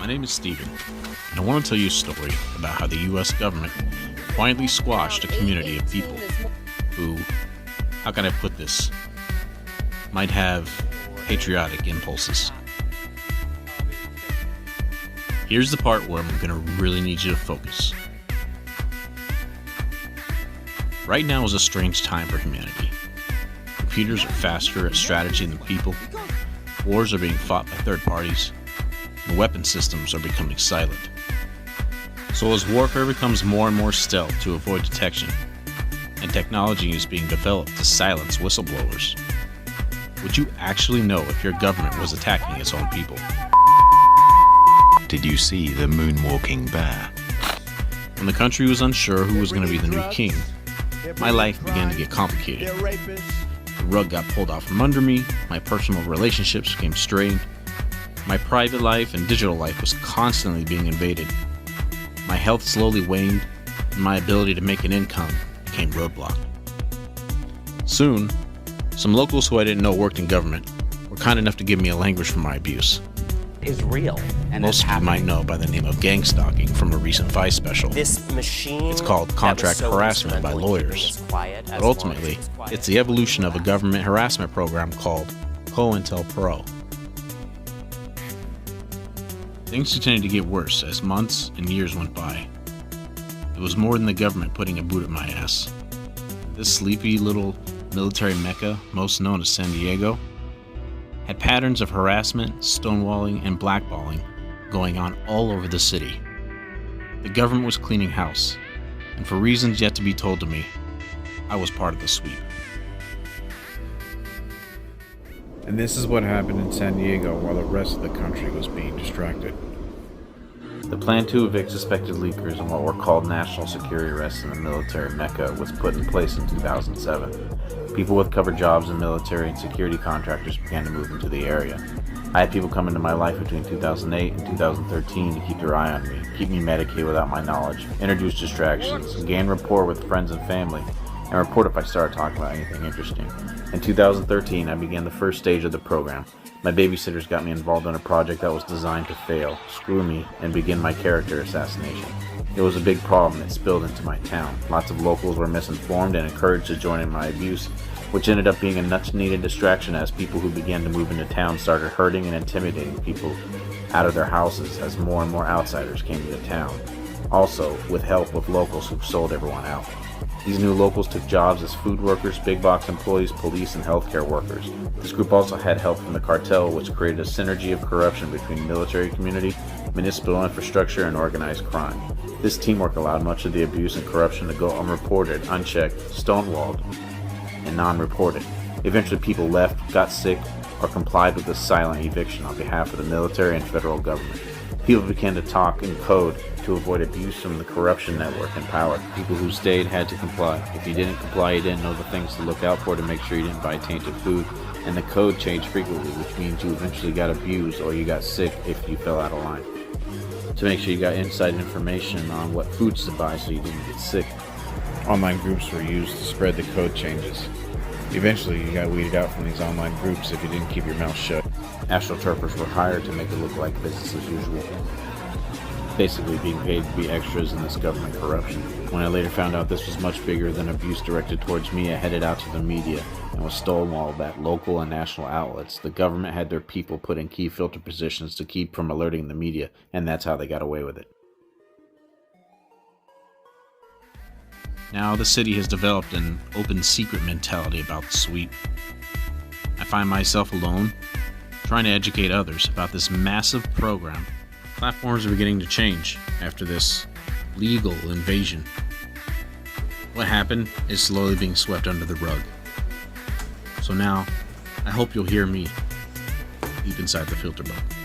name is Steven, and I want to tell you a story about how the US government quietly squashed a community of people who, how can I put this, might have patriotic impulses. Here's the part where I'm going to really need you to focus. Right now is a strange time for humanity. Computers are faster at strategy than people, wars are being fought by third parties, and weapon systems are becoming silent. So as warfare becomes more and more stealth to avoid detection, and technology is being developed to silence whistleblowers, would you actually know if your government was attacking its own people? Did you see the moonwalking bear? When the country was unsure who was going to be the new king, my life began to get complicated. The rug got pulled out from under me, my personal relationships became strained, my private life and digital life was constantly being invaded. My health slowly waned, and my ability to make an income became roadblocked. Soon, some locals who I didn't know worked in government were kind enough to give me a language for my abuse. Is real, and most of you might know by the name of gang stalking from a recent Vice special. This machine, it's called contract harassment by lawyers, but ultimately, it's the evolution of a government harassment program called Cointelpo. Things continued to get worse as months and years went by. It was more than the government putting a boot at my ass. This sleepy little military Mecca, most known as San Diego, had patterns of harassment, stonewalling, and blackballing going on all over the city. The government was cleaning house, and for reasons yet to be told to me, I was part of the sweep. And this is what happened in San Diego while the rest of the country was being distracted. The plan to evict suspected leakers in what were called national security arrests in the military Mecca was put in place in 2007. People with covered jobs in military and security contractors began to move into the area. I had people come into my life between 2008 and 2013 to keep their eye on me, keep me medicated without my knowledge, introduce distractions, gain rapport with friends and family, and report if I started talking about anything interesting. In 2013, I began the first stage of the program. My babysitters got me involved in a project that was designed to fail, screw me, and begin my character assassination. It was a big problem that spilled into my town. Lots of locals were misinformed and encouraged to join in my abuse, which ended up being a much-needed distraction as people who began to move into town started hurting and intimidating people out of their houses as more and more outsiders came into town. Also, with help with locals who sold everyone out. These new locals took jobs as food workers, big box employees, police, and healthcare workers. This group also had help from the cartel, which created a synergy of corruption between military community, municipal infrastructure, and organized crime. This teamwork allowed much of the abuse and corruption to go unreported, unchecked, stonewalled, and non-reported. Eventually people left, got sick, or complied with the silent eviction on behalf of the military and federal government. People began to talk in code to avoid abuse from the corruption network and power. People who stayed had to comply. If you didn't comply, you didn't know the things to look out for to make sure you didn't buy tainted food, and the code changed frequently, which means you eventually got abused or you got sick if you fell out of line. To make sure you got inside information on what foods to buy so you didn't get sick. Online groups were used to spread the code changes. Eventually, you got weeded out from these online groups if you didn't keep your mouth shut. Astroturfers were hired to make it look like business as usual. Basically being paid to be extras in this government corruption. When I later found out this was much bigger than abuse directed towards me, I headed out to the media and was stonewalled at local and national outlets. The government had their people put in key filter positions to keep from alerting the media, and that's how they got away with it. Now the city has developed an open secret mentality about the sweep. I find myself alone, trying to educate others about this massive program. Platforms are beginning to change after this legal invasion. What happened is slowly being swept under the rug. So now, I hope you'll hear me deep inside the filter bubble.